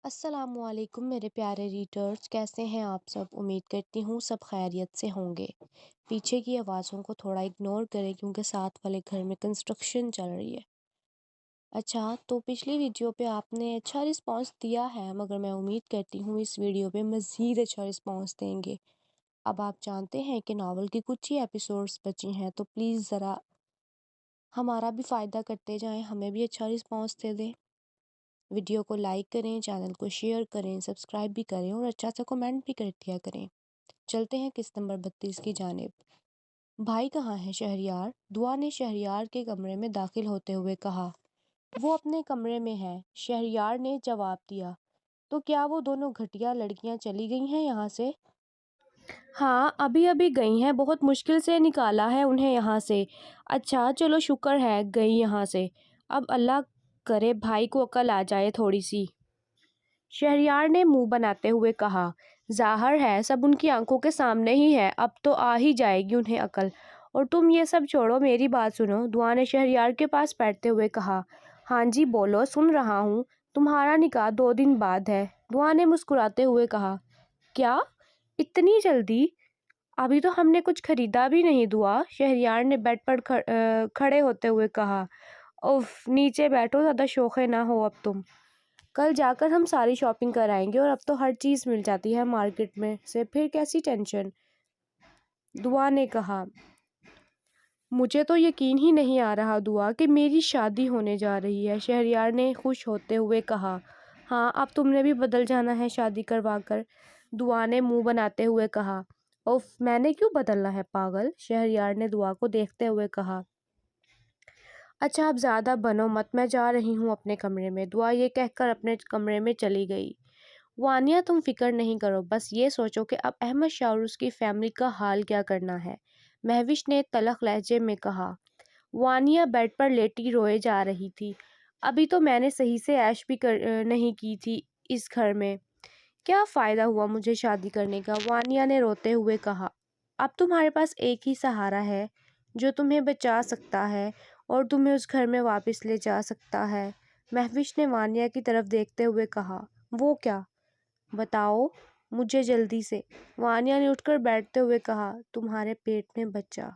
السلام علیکم میرے پیارے ریڈرز، کیسے ہیں آپ سب؟ امید کرتی ہوں سب خیریت سے ہوں گے۔ پیچھے کی آوازوں کو تھوڑا اگنور کریں کیونکہ ساتھ والے گھر میں کنسٹرکشن چل رہی ہے۔ اچھا، تو پچھلی ویڈیو پہ آپ نے اچھا رسپانس دیا ہے، مگر میں امید کرتی ہوں اس ویڈیو پہ مزید اچھا رسپانس دیں گے۔ اب آپ جانتے ہیں کہ ناول کی کچھ ہی ایپیسوڈز بچی ہیں، تو پلیز ذرا ہمارا بھی فائدہ کرتے جائیں، ہمیں بھی اچھا رسپانس دے دیں۔ ویڈیو کو لائک کریں، چینل کو شیئر کریں، سبسکرائب بھی کریں اور اچھا سا کمنٹ بھی کر دیا کریں۔ چلتے ہیں قسط نمبر 32 کی جانب۔ بھائی کہاں ہے شہریار؟ دعا نے شہریار کے کمرے میں داخل ہوتے ہوئے کہا۔ وہ اپنے کمرے میں ہے، شہریار نے جواب دیا۔ تو کیا وہ دونوں گھٹیا لڑکیاں چلی گئی ہیں یہاں سے؟ ہاں، ابھی ابھی گئی ہیں، بہت مشکل سے نکالا ہے انہیں یہاں سے۔ اچھا چلو، شکر ہے گئی یہاں سے۔ اب اللہ کرے بھائی کو عقل آ جائے تھوڑی سی، شہریار نے منہ بناتے ہوئے کہا۔ ظاہر ہے سب ان کی آنکھوں کے سامنے ہی ہے، اب تو آ ہی جائے گی انہیں عقل۔ اور تم یہ سب چھوڑو، میری بات سنو، دعا نے شہریار کے پاس بیٹھتے ہوئے کہا۔ ہاں جی بولو، سن رہا ہوں۔ تمہارا نکاح 2 دن بعد ہے، دعا نے مسکراتے ہوئے کہا۔ کیا اتنی جلدی؟ ابھی تو ہم نے کچھ خریدا بھی نہیں دعا، شہریار نے بیڈ پر کھڑے ہوتے ہوئے کہا۔ اف، نیچے بیٹھو، زیادہ شوخے نہ ہو اب تم۔ کل جا کر ہم ساری شاپنگ کر آئیں گے اور اب تو ہر چیز مل جاتی ہے مارکیٹ میں سے، پھر کیسی ٹینشن؟ دعا نے کہا۔ مجھے تو یقین ہی نہیں آ رہا دعا کہ میری شادی ہونے جا رہی ہے، شہریار نے خوش ہوتے ہوئے کہا۔ ہاں، اب تم نے بھی بدل جانا ہے شادی کروا کر، دعا نے منہ بناتے ہوئے کہا۔ اف، میں نے کیوں بدلنا ہے پاگل، شہریار نے دعا کو دیکھتے ہوئے کہا۔ اچھا اب زیادہ بنو مت، میں جا رہی ہوں اپنے کمرے میں، دعا یہ کہہ کر اپنے کمرے میں چلی گئی۔ وانیہ تم فکر نہیں کرو، بس یہ سوچو کہ اب احمد شاہ اور اس کی فیملی کا حال کیا کرنا ہے، مہوش نے تلخ لہجے میں کہا۔ وانیہ بیڈ پر لیٹی روئے جا رہی تھی۔ ابھی تو میں نے صحیح سے عیش بھی نہیں کی تھی اس گھر میں، کیا فائدہ ہوا مجھے شادی کرنے کا، وانیہ نے روتے ہوئے کہا۔ اب تمہارے پاس ایک ہی سہارا ہے جو تمہیں بچا سکتا ہے اور تمہیں اس گھر میں واپس لے جا سکتا ہے، مہوش نے وانیہ کی طرف دیکھتے ہوئے کہا۔ وہ کیا؟ بتاؤ مجھے جلدی سے، وانیہ نے اٹھ کر بیٹھتے ہوئے کہا۔ تمہارے پیٹ میں بچہ،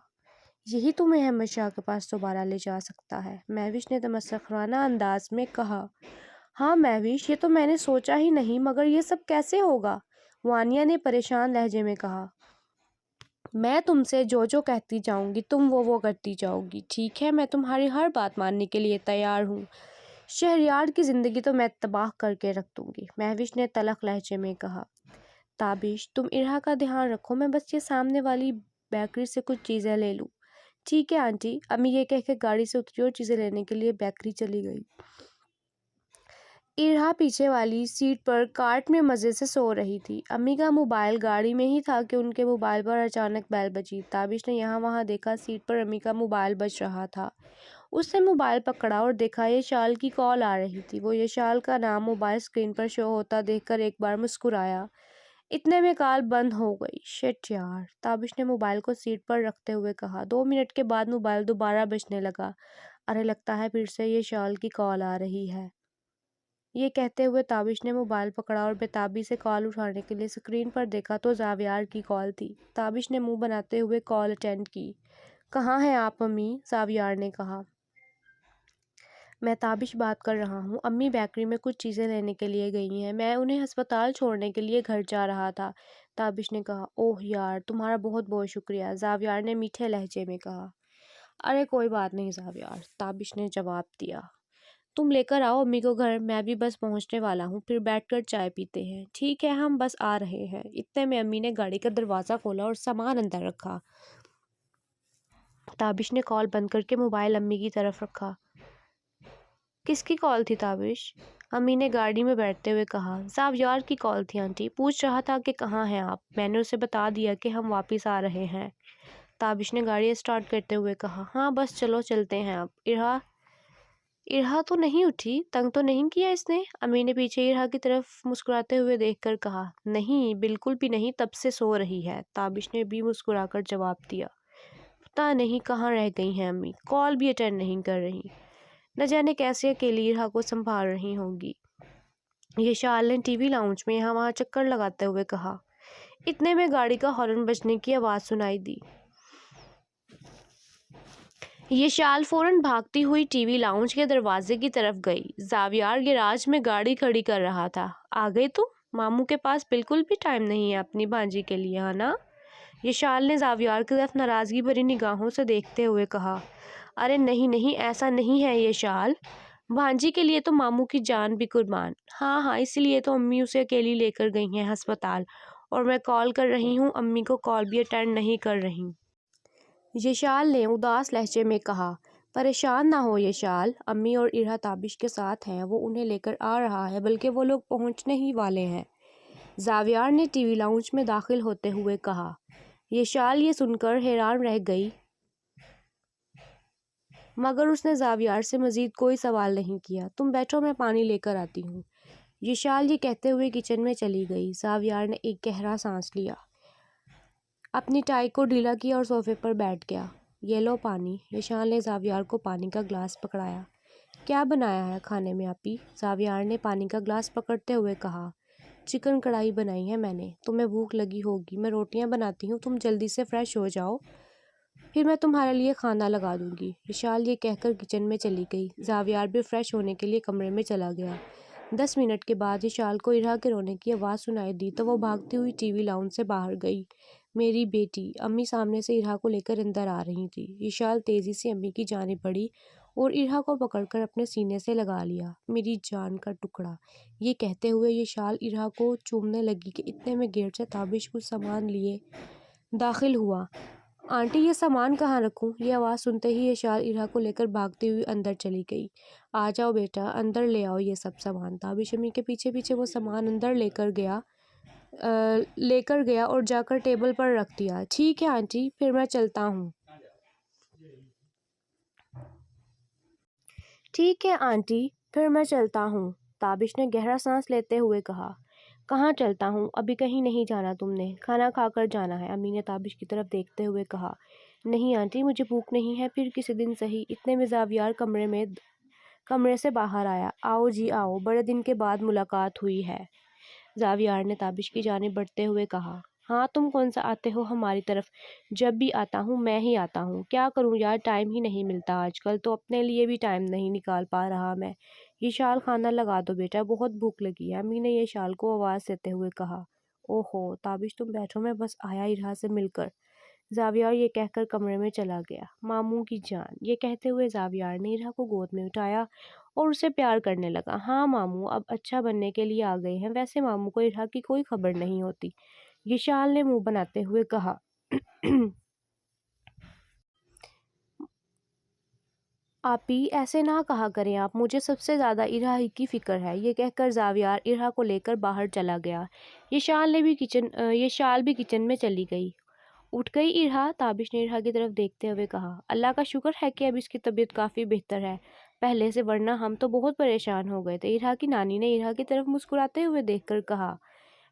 یہی تمہیں احمد شاہ کے پاس دوبارہ لے جا سکتا ہے، مہوش نے تمسخرانہ انداز میں کہا۔ ہاں مہوش، یہ تو میں نے سوچا ہی نہیں، مگر یہ سب کیسے ہوگا، وانیہ نے پریشان لہجے میں کہا۔ میں تم سے جو کہتی جاؤں گی تم وہ کرتی جاؤ گی، ٹھیک ہے؟ میں تمہاری ہر بات ماننے کے لیے تیار ہوں، شہریار کی زندگی تو میں تباہ کر کے رکھ دوں گی، مہوش نے تلخ لہجے میں کہا۔ تابش، تم ارہا کا دھیان رکھو، میں بس یہ سامنے والی بیکری سے کچھ چیزیں لے لوں۔ ٹھیک ہے آنٹی، امی یہ کہہ کے گاڑی سے اتری اور چیزیں لینے کے لیے بیکری چلی گئی۔ ارہا پیچھے والی سیٹ پر کارٹ میں مزے سے سو رہی تھی، امی کا موبائل گاڑی میں ہی تھا کہ ان کے موبائل پر اچانک بیل بجی۔ تابش نے یہاں وہاں دیکھا، سیٹ پر امی کا موبائل بج رہا تھا۔ اس نے موبائل پکڑا اور دیکھا یشال کی کال آ رہی تھی۔ وہ یشال کا نام موبائل اسکرین پر شو ہوتا دیکھ کر ایک بار مسکرایا۔ اتنے میں کال بند ہو گئی۔ شٹ یار، تابش نے موبائل کو سیٹ پر رکھتے ہوئے کہا۔ 2 منٹ کے بعد موبائل دوبارہ بجنے لگا۔ ارے لگتا ہے پھر سے یشال کی کال آ رہی ہے، یہ کہتے ہوئے تابش نے موبائل پکڑا اور بے تابی سے کال اٹھانے کے لیے اسکرین پر دیکھا تو زاویار کی کال تھی۔ تابش نے منہ بناتے ہوئے کال اٹینڈ کی۔ کہاں ہیں آپ امی؟ زاویار نے کہا۔ میں تابش بات کر رہا ہوں، امی بیکری میں کچھ چیزیں لینے کے لیے گئی ہیں، میں انہیں ہسپتال چھوڑنے کے لیے گھر جا رہا تھا، تابش نے کہا۔ اوہ یار، تمہارا بہت بہت شکریہ، زاویار نے میٹھے لہجے میں کہا۔ ارے کوئی بات نہیں زاویار، تابش نے جواب دیا۔ تم لے کر آؤ امی کو گھر، میں بھی بس پہنچنے والا ہوں، پھر بیٹھ کر چائے پیتے ہیں۔ ٹھیک ہے، ہم بس آ رہے ہیں۔ اتنے میں امی نے گاڑی کا دروازہ کھولا اور سامان اندر رکھا۔ تابش نے کال بند کر کے موبائل امی کی طرف رکھا۔ کس کی کال تھی تابش؟ امی نے گاڑی میں بیٹھتے ہوئے کہا۔ زاویار کی کال تھی آنٹی، پوچھ رہا تھا کہ کہاں ہیں آپ، میں نے اسے بتا دیا کہ ہم واپس آ رہے ہیں، تابش نے گاڑی اسٹارٹ کرتے ہوئے کہا۔ ہاں بس چلو چلتے ہیں اب۔ ارہا تو نہیں اٹھی، تنگ تو نہیں کیا اس نے؟ امی نے پیچھے ارہا کی طرف مسکراتے ہوئے دیکھ کر کہا۔ نہیں، بالکل بھی نہیں، تب سے سو رہی ہے، تابش نے بھی مسکرا کر جواب دیا۔ پتہ نہیں کہاں رہ گئی ہیں امی، کال بھی اٹینڈ نہیں کر رہی، نہ جانے کیسے اکیلی ارہا کو سنبھال رہی ہوں گی۔ यशाल ने टीवी लाउंज में यहाँ वहाँ चक्कर लगाते हुए कहा। इतने में गाड़ी का हॉर्न बजने की आवाज़ सुनाई दी। यशाल फौरन भागती हुई टीवी लाउंज के दरवाजे की तरफ गई। जावियार गैराज में गाड़ी खड़ी कर रहा था। आ गई तुम? मामू के पास बिल्कुल भी टाइम नहीं है अपनी भांजी के लिए, है ना? यशाल ने जावियार की तरफ नाराज़गी भरी निगाहों से देखते हुए कहा। अरे नहीं नहीं, ऐसा नहीं है यशाल, भांजी के लिए तो मामू की जान भी कुर्बान। हाँ हाँ, इसीलिए तो अम्मी उसे अकेली लेकर गई हैं अस्पताल, और मैं कॉल कर रही हूँ, अम्मी को कॉल भी अटेंड नहीं कर रही। यशाल ने उदास लहजे में कहा। परेशान ना हो यशाल, अम्मी और इरहा ताबिश के साथ हैं, वो उन्हें लेकर आ रहा है, बल्कि वो लोग पहुंचने ही वाले हैं। जावियार ने टीवी लाउंज में दाखिल होते हुए कहा। यशाल ये सुनकर हैरान रह गई, मगर उसने जावियार से मजीद कोई सवाल नहीं किया। तुम बैठो, मैं पानी लेकर आती हूँ। यशाल ये कहते हुए किचन में चली गई। जावियार ने एक गहरा सांस लिया, अपनी टाई को ढीला किया और सोफे पर बैठ गया। ये लो पानी। यशाल ने जावियार को पानी का ग्लास पकड़ाया। क्या बनाया है खाने में आपी? जावियार ने पानी का ग्लास पकड़ते हुए कहा। चिकन कढ़ाई बनाई है मैंने। तुम्हें भूख लगी होगी, मैं रोटियां बनाती हूँ, तुम जल्दी से फ्रेश हो जाओ, फिर मैं तुम्हारे लिए खाना लगा दूंगी। विशाल ये कहकर किचन में चली गई। जावियार भी फ्रेश होने के लिए कमरे में चला गया। 10 मिनट के बाद विशाल को इरहा के रोने की आवाज़ सुनाई दी तो वो भागती हुई टीवी लाउंज से बाहर गई। मेरी बेटी, अम्मी सामने से इरहा को लेकर अंदर आ रही थी। विशाल तेज़ी से अम्मी की जानिब बढ़ी और इरहा को पकड़कर अपने सीने से लगा लिया। मेरी जान का टुकड़ा, ये कहते हुए विशाल इरहा को चूमने लगी कि इतने में गेट से ताबिश कुछ सामान लिए दाखिल हुआ। आंटी, ये सामान कहाँ रखूं? ये आवाज़ सुनते ही यशाल इरहा को लेकर भागती हुई अंदर चली गई। आ जाओ बेटा, अंदर ले आओ ये सब सामान। ताबिश अम्मी के पीछे पीछे वो सामान अंदर लेकर गया और जाकर टेबल पर रख दिया। ठीक है आंटी, फिर मैं चलता हूँ। ठीक है आंटी, फिर मैं चलता हूँ, ताबिश ने गहरा सांस लेते हुए कहा। कहाँ चलता हूँ? अभी कहीं नहीं जाना तुमने, खाना खाकर जाना है, अम्मी ने ताबिश की तरफ देखते हुए कहा। नहीं आंटी, मुझे भूख नहीं है, फिर किसी दिन सही। इतने में जावियार कमरे से बाहर आया। आओ जी आओ, बड़े दिन के बाद मुलाकात हुई है, जावियार ने ताबिश की जानिब बढ़ते हुए कहा। हाँ, तुम कौन सा आते हो हमारी तरफ? जब भी आता हूँ मैं ही आता हूँ। क्या करूँ यार, टाइम ही नहीं मिलता आजकल, तो अपने लिए भी टाइम नहीं निकाल पा रहा मैं। ये शाल खाना लगा दो बेटा, बहुत भूख लगी है, अम्मी ने ये शाल को आवाज़ देते हुए कहा। ओहो ताबिश, तुम बैठो, मैं बस आया इरहा से मिलकर। जावियार ये कहकर कमरे में चला गया। मामू की जान, ये कहते हुए जावियार ने इरहा को गोद में उठाया और उसे प्यार करने लगा। हाँ मामू अब अच्छा बनने के लिए आ गए हैं। वैसे मामू को इरहा की कोई खबर नहीं होती, विशाल ने मुंह बनाते हुए कहा। आपी, ऐसे ना कहा करें आप, मुझे सबसे ज़्यादा इरहा ही की फ़िक्र है। ये कहकर जावियार इरहा को लेकर बाहर चला गया। ये शाल भी किचन में चली गई। उठ गई इरहा? ताबिश ने इरहा की तरफ देखते हुए कहा। अल्लाह का शुक्र है कि अब इसकी तबीयत काफ़ी बेहतर है पहले से, वरना हम तो बहुत परेशान हो गए थे, इरहा की नानी ने इरहा की तरफ मुस्कुराते हुए देखकर कहा।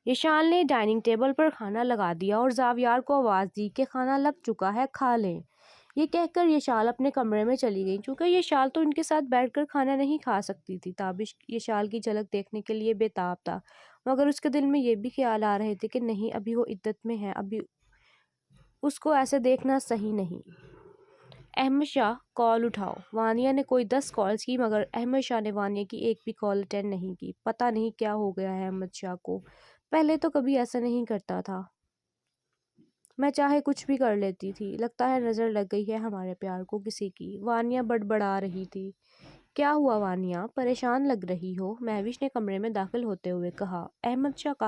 यशाल ने डाइनिंग टेबल पर खाना लगा दिया और जावियार को आवाज़ दी कि खाना लग चुका है, खा लें। ये कहकर यशाल अपने कमरे में चली गई। चूँकि यशाल तो उनके साथ बैठकर खाना नहीं खा सकती थी, ताबिश यशाल की झलक देखने के लिए बेताब था, मगर उसके दिल में ये भी ख्याल आ रहे थे कि नहीं, अभी वो इद्दत में है, अभी उसको ऐसे देखना सही नहीं। अहमद शाह, कॉल उठाओ। वानिया ने कोई 10 कॉल्स की, मगर अहमद शाह ने वानिया की एक भी कॉल अटेंड नहीं की। पता नहीं क्या हो गया है अहमद शाह को, पहले तो कभी ऐसा नहीं करता था। मैं चाहे कुछ भी कर लेती थी, लगता है नज़र लग गई है हमारे प्यार को किसी की। वानिया बड़बड़ा रही थी। क्या हुआ वानिया, परेशान लग रही हो? महविश ने कमरे में दाखिल होते हुए कहा। अहमद शाह को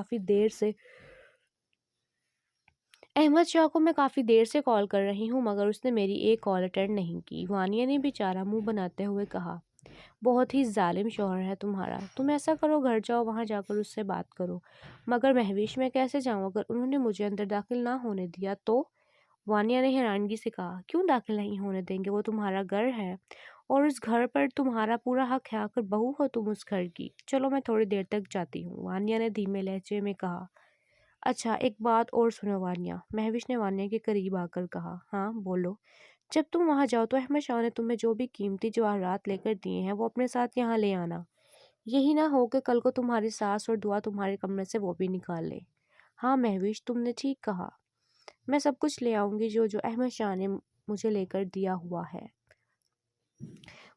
मैं काफ़ी देर से कॉल कर रही हूँ, मगर उसने मेरी एक कॉल अटेंड नहीं की, वानिया ने बेचारा मुंह बनाते हुए कहा। बहुत ही जालिम शौहर है तुम्हारा। तुम ऐसा करो, घर जाओ, वहाँ जाकर उससे बात करो। मगर महविश, मैं कैसे जाऊँ? अगर उन्होंने मुझे अंदर दाखिल ना होने दिया तो? वानिया ने हैरानगी से कहा। क्यों दाखिल नहीं होने देंगे? वो तुम्हारा घर है और उस घर पर तुम्हारा पूरा हक है, आकर बहू हो तुम उस घर की। चलो मैं थोड़ी देर तक जाती हूँ, वानिया ने धीमे लहजे में कहा। अच्छा एक बात और सुनो वानिया, महविश ने वानिया के करीब आकर कहा। हाँ बोलो। जब तुम वहाँ जाओ तो अहमद शाह ने तुम्हें जो भी कीमती जवाहरात लेकर दिए हैं वो अपने साथ यहाँ ले आना। यही ना हो कि कल को तुम्हारी सास और दुआ तुम्हारे कमरे से वो भी निकाल ले। हाँ महविश, तुमने ठीक कहा। मैं सब कुछ ले आऊंगी जो जो अहमद शाह ने मुझे लेकर दिया हुआ है।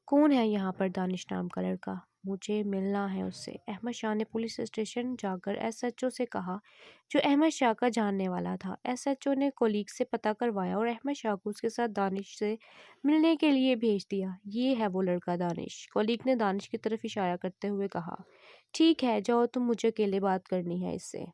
कौन है यहाँ पर दानिश नाम का लड़का? मुझे मिलना है उससे। अहमद शाह ने पुलिस स्टेशन जाकर एसएचओ से कहा, जो अहमद शाह का जानने वाला था। एसएचओ ने कोलीग से पता करवाया और अहमद शाह को उसके साथ दानिश से मिलने के लिए भेज दिया। ये है वो लड़का दानिश। कोलीग ने दानिश की तरफ इशारा करते हुए कहा। ठीक है, जाओ, तुम मुझे अकेले बात करनी है इससे।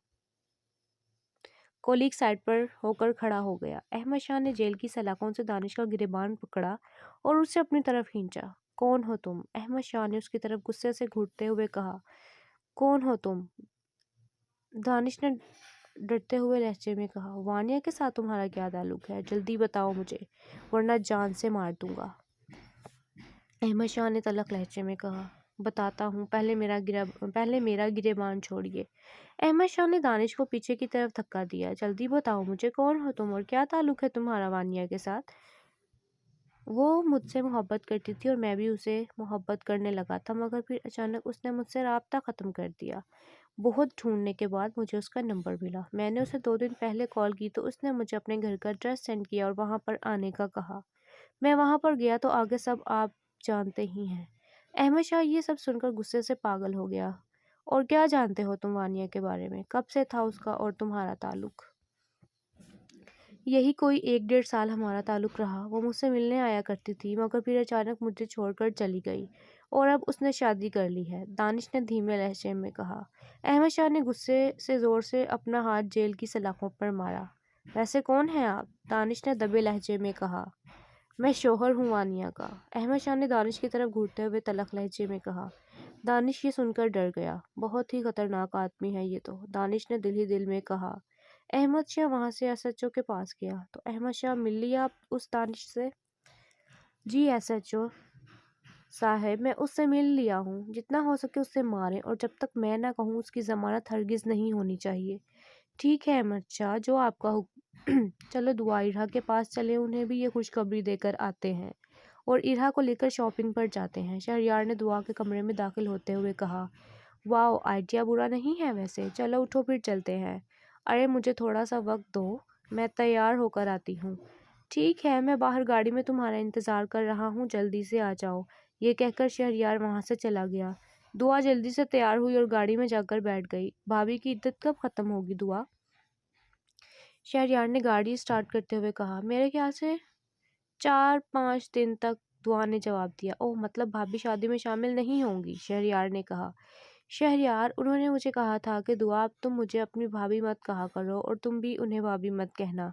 कोलीग साइड पर होकर खड़ा हो गया। अहमद शाह ने जेल की सलाखों से दानिश का गिरेबान पकड़ा और उसे अपनी तरफ खींचा। कौन हो तुम? अहमद शाह ने उसकी तरफ गुस्से से घूरते हुए कहा। कौन हो तुम? दानिश ने डरते हुए लहजे में कहा। वानिया के साथ तुम्हारा क्या ताल्लुक है? जल्दी बताओ मुझे, वरना जान से मार दूंगा। अहमद शाह ने तल्ख लहजे में कहा। बताता हूँ, पहले मेरा गिरेबान छोड़िए। अहमद शाह ने दानिश को पीछे की तरफ धक्का दिया। जल्दी बताओ मुझे, कौन हो तुम और क्या ताल्लुक है तुम्हारा वानिया के साथ? वो मुझसे मोहब्बत करती थी और मैं भी उसे मोहब्बत करने लगा था, मगर फिर अचानक उसने मुझसे राब्ता ख़त्म कर दिया। बहुत ढूंढने के बाद मुझे उसका नंबर मिला। मैंने उसे 2 दिन पहले कॉल की तो उसने मुझे अपने घर का एड्रेस सेंड किया और वहाँ पर आने का कहा। मैं वहाँ पर गया तो आगे सब आप जानते ही हैं। अहमद शाह ये सब सुनकर गुस्से से पागल हो गया। और क्या जानते हो तुम वानिया के बारे में? कब से था उसका और तुम्हारा ताल्लुक? यही कोई 1 डेढ़ साल हमारा ताल्लुक रहा। वो मुझसे मिलने आया करती थी, मगर फिर अचानक मुझे छोड़कर चली गई और अब उसने शादी कर ली है, दानिश ने धीमे लहजे में कहा। अहमद शाह ने गुस्से से ज़ोर से अपना हाथ जेल की सलाखों पर मारा। वैसे कौन है आप? दानिश ने दबे लहजे में कहा। मैं शोहर हूँ वानिया का। अहमद शाह ने दानिश की तरफ घूरते हुए तल्ख लहजे में कहा। दानिश ये सुनकर डर गया। बहुत ही खतरनाक आदमी है ये तो, दानिश ने दिल ही दिल में कहा। अहमद शाह वहाँ से एसएचओ के पास गया। तो अहमद शाह, मिल लिया आप उस दानिश से? जी एसएचओ साहब, मैं उससे मिल लिया हूँ। जितना हो सके उससे मारें, और जब तक मैं ना कहूँ उसकी ज़मानत हरगिज़ नहीं होनी चाहिए। ठीक है अहमद शाह, जो आपका हुक्म। चलो दुआ इरहा के पास चले, उन्हें भी ये खुशखबरी देकर आते हैं और इरहा को लेकर शॉपिंग पर जाते हैं। शहरयार ने दुआ के कमरे में दाखिल होते हुए कहा। वाह, आइडिया बुरा नहीं है वैसे। चलो उठो, फिर चलते हैं। अरे मुझे थोड़ा सा वक्त दो, मैं तैयार होकर आती हूँ। ठीक है, मैं बाहर गाड़ी में तुम्हारा इंतज़ार कर रहा हूँ, जल्दी से आ जाओ। ये कहकर शहरयार वहाँ से चला गया। दुआ जल्दी से तैयार हुई और गाड़ी में जाकर बैठ गई। भाभी की इद्दत कब ख़त्म होगी दुआ? शहरयार ने गाड़ी स्टार्ट करते हुए कहा। मेरे ख्याल से 4-5 दिन तक, दुआ ने जवाब दिया। ओह, मतलब भाभी शादी में शामिल नहीं होंगी? शहरयार ने कहा। शहरयार, उन्होंने मुझे कहा था कि दुआ, अब तुम मुझे अपनी भाभी मत कहा करो और तुम भी उन्हें भाभी मत कहना,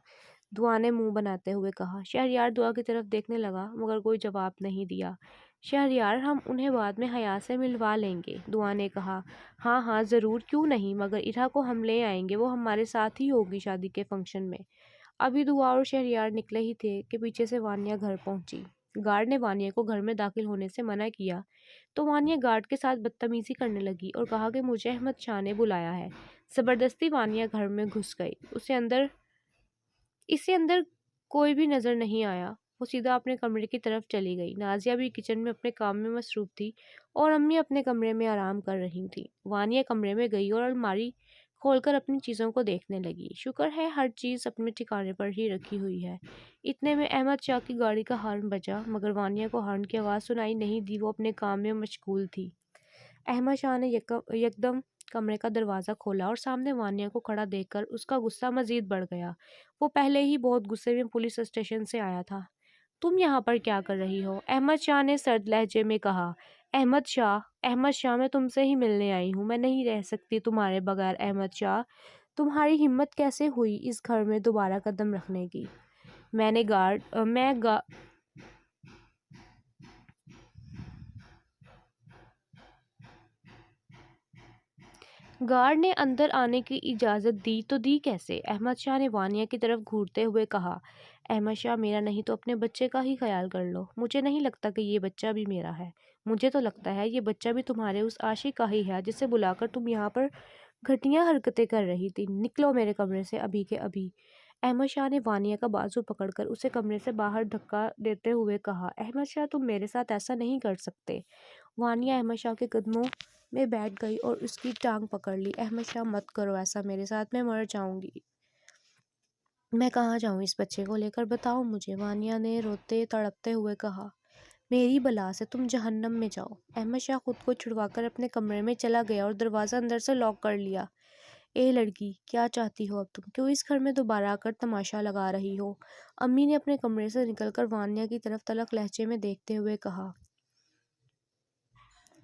दुआ ने मुंह बनाते हुए कहा। शहरयार दुआ की तरफ देखने लगा, मगर कोई जवाब नहीं दिया। शहरयार, हम उन्हें बाद में हया से मिलवा लेंगे, दुआ ने कहा। हाँ हाँ ज़रूर, क्यों नहीं, मगर इरहा को हम ले आएंगे, वो हमारे साथ ही होगी शादी के फंक्शन में। अभी दुआ और शहरयार निकले ही थे कि पीछे से वानिया घर पहुंची। गार्ड ने वानिया को घर में दाखिल होने से मना किया तो वानिया गार्ड के साथ बदतमीजी करने लगी और कहा कि मुझे अहमद शाह ने बुलाया है। ज़बरदस्ती वानिया घर में घुस गई। इसे अंदर कोई भी नज़र नहीं आया। वो सीधा अपने कमरे की तरफ चली गई। नाजिया भी किचन में अपने काम में मसरूफ़ थी और अम्मी अपने कमरे में आराम कर रही थी। वानिया कमरे में गई और अलमारी खोलकर अपनी चीज़ों को देखने लगी। शुक्र है हर चीज़ अपने ठिकाने पर ही रखी हुई है। इतने में अहमद शाह की गाड़ी का हॉर्न बजा, मगर वानिया को हॉर्न की आवाज़ सुनाई नहीं दी। वो अपने काम में मशगूल थी। अहमद शाह ने यकदम कमरे का दरवाज़ा खोला और सामने वानिया को खड़ा देखकर उसका गुस्सा मज़ीद बढ़ गया। वो पहले ही बहुत गुस्से में पुलिस स्टेशन से आया था। तुम यहाँ पर क्या कर रही हो? अहमद शाह ने सर्द लहजे में कहा। अहमद शाह, मैं तुमसे ही मिलने आई हूँ। मैं नहीं रह सकती तुम्हारे बगैर अहमद शाह। तुम्हारी हिम्मत कैसे हुई इस घर में दोबारा कदम रखने की? मैंने गार्ड मैं गा गार्ड ने अंदर आने की इजाज़त दी तो दी कैसे? अहमद शाह ने वानिया की तरफ घूरते हुए कहा। अहमद शाह, मेरा नहीं तो अपने बच्चे का ही ख्याल कर लो। मुझे नहीं लगता कि ये बच्चा भी मेरा है। मुझे तो लगता है ये बच्चा भी तुम्हारे उस आशिक का ही है जिसे बुलाकर तुम यहाँ पर घटिया हरकतें कर रही थी। निकलो मेरे कमरे से अभी के अभी। अहमद शाह ने वानिया का बाजू पकड़कर उसे कमरे से बाहर धक्का देते हुए कहा। अहमद शाह, तुम मेरे साथ ऐसा नहीं कर सकते। वानिया अहमद शाह के कदमों میں بیٹھ گئی اور اس کی ٹانگ پکڑ لی۔ احمد شاہ مت کرو ایسا میرے ساتھ، میں مر جاؤں گی۔ میں کہاں جاؤں اس بچے کو لے کر، بتاؤ مجھے، وانیہ نے روتے تڑپتے ہوئے کہا۔ میری بلا سے تم جہنم میں جاؤ۔ احمد شاہ خود کو چھڑوا کر اپنے کمرے میں چلا گیا اور دروازہ اندر سے لاک کر لیا۔ اے لڑکی، کیا چاہتی ہو اب تم؟ کیوں اس گھر میں دوبارہ آ کر تماشا لگا رہی ہو؟ امی نے اپنے کمرے سے نکل کر وانیہ کی طرف تلخ لہجے میں دیکھتے ہوئے کہا۔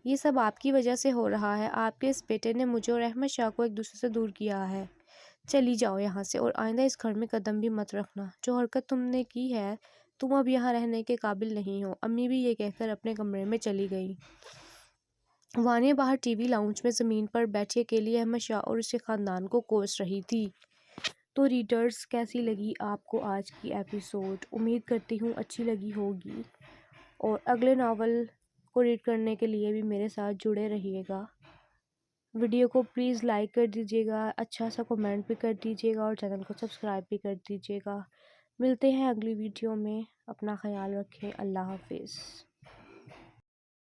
یہ سب آپ کی وجہ سے ہو رہا ہے۔ آپ کے اس بیٹے نے مجھے اور احمد شاہ کو ایک دوسرے سے دور کیا ہے۔ چلی جاؤ یہاں سے اور آئندہ اس گھر میں قدم بھی مت رکھنا۔ جو حرکت تم نے کی ہے، تم اب یہاں رہنے کے قابل نہیں ہو۔ امی بھی یہ کہہ کر اپنے کمرے میں چلی گئیں۔ وانیہ باہر ٹی وی لاؤنج میں زمین پر بیٹھی اکیلی احمد شاہ اور اس کے خاندان کو کوس رہی تھی۔ تو ریڈرز، کیسی لگی آپ کو آج کی ایپیسوڈ؟ امید کرتی ہوں اچھی لگی ہوگی، اور اگلے ناول کو ریڈ کرنے کے لیے بھی میرے ساتھ جڑے رہیے گا۔ ویڈیو کو پلیز لائک کر دیجیے گا، اچھا سا کمنٹ بھی کر دیجیے گا اور چینل کو سبسکرائب بھی کر دیجیے گا۔ ملتے ہیں اگلی ویڈیو میں، اپنا خیال رکھیں، اللہ حافظ۔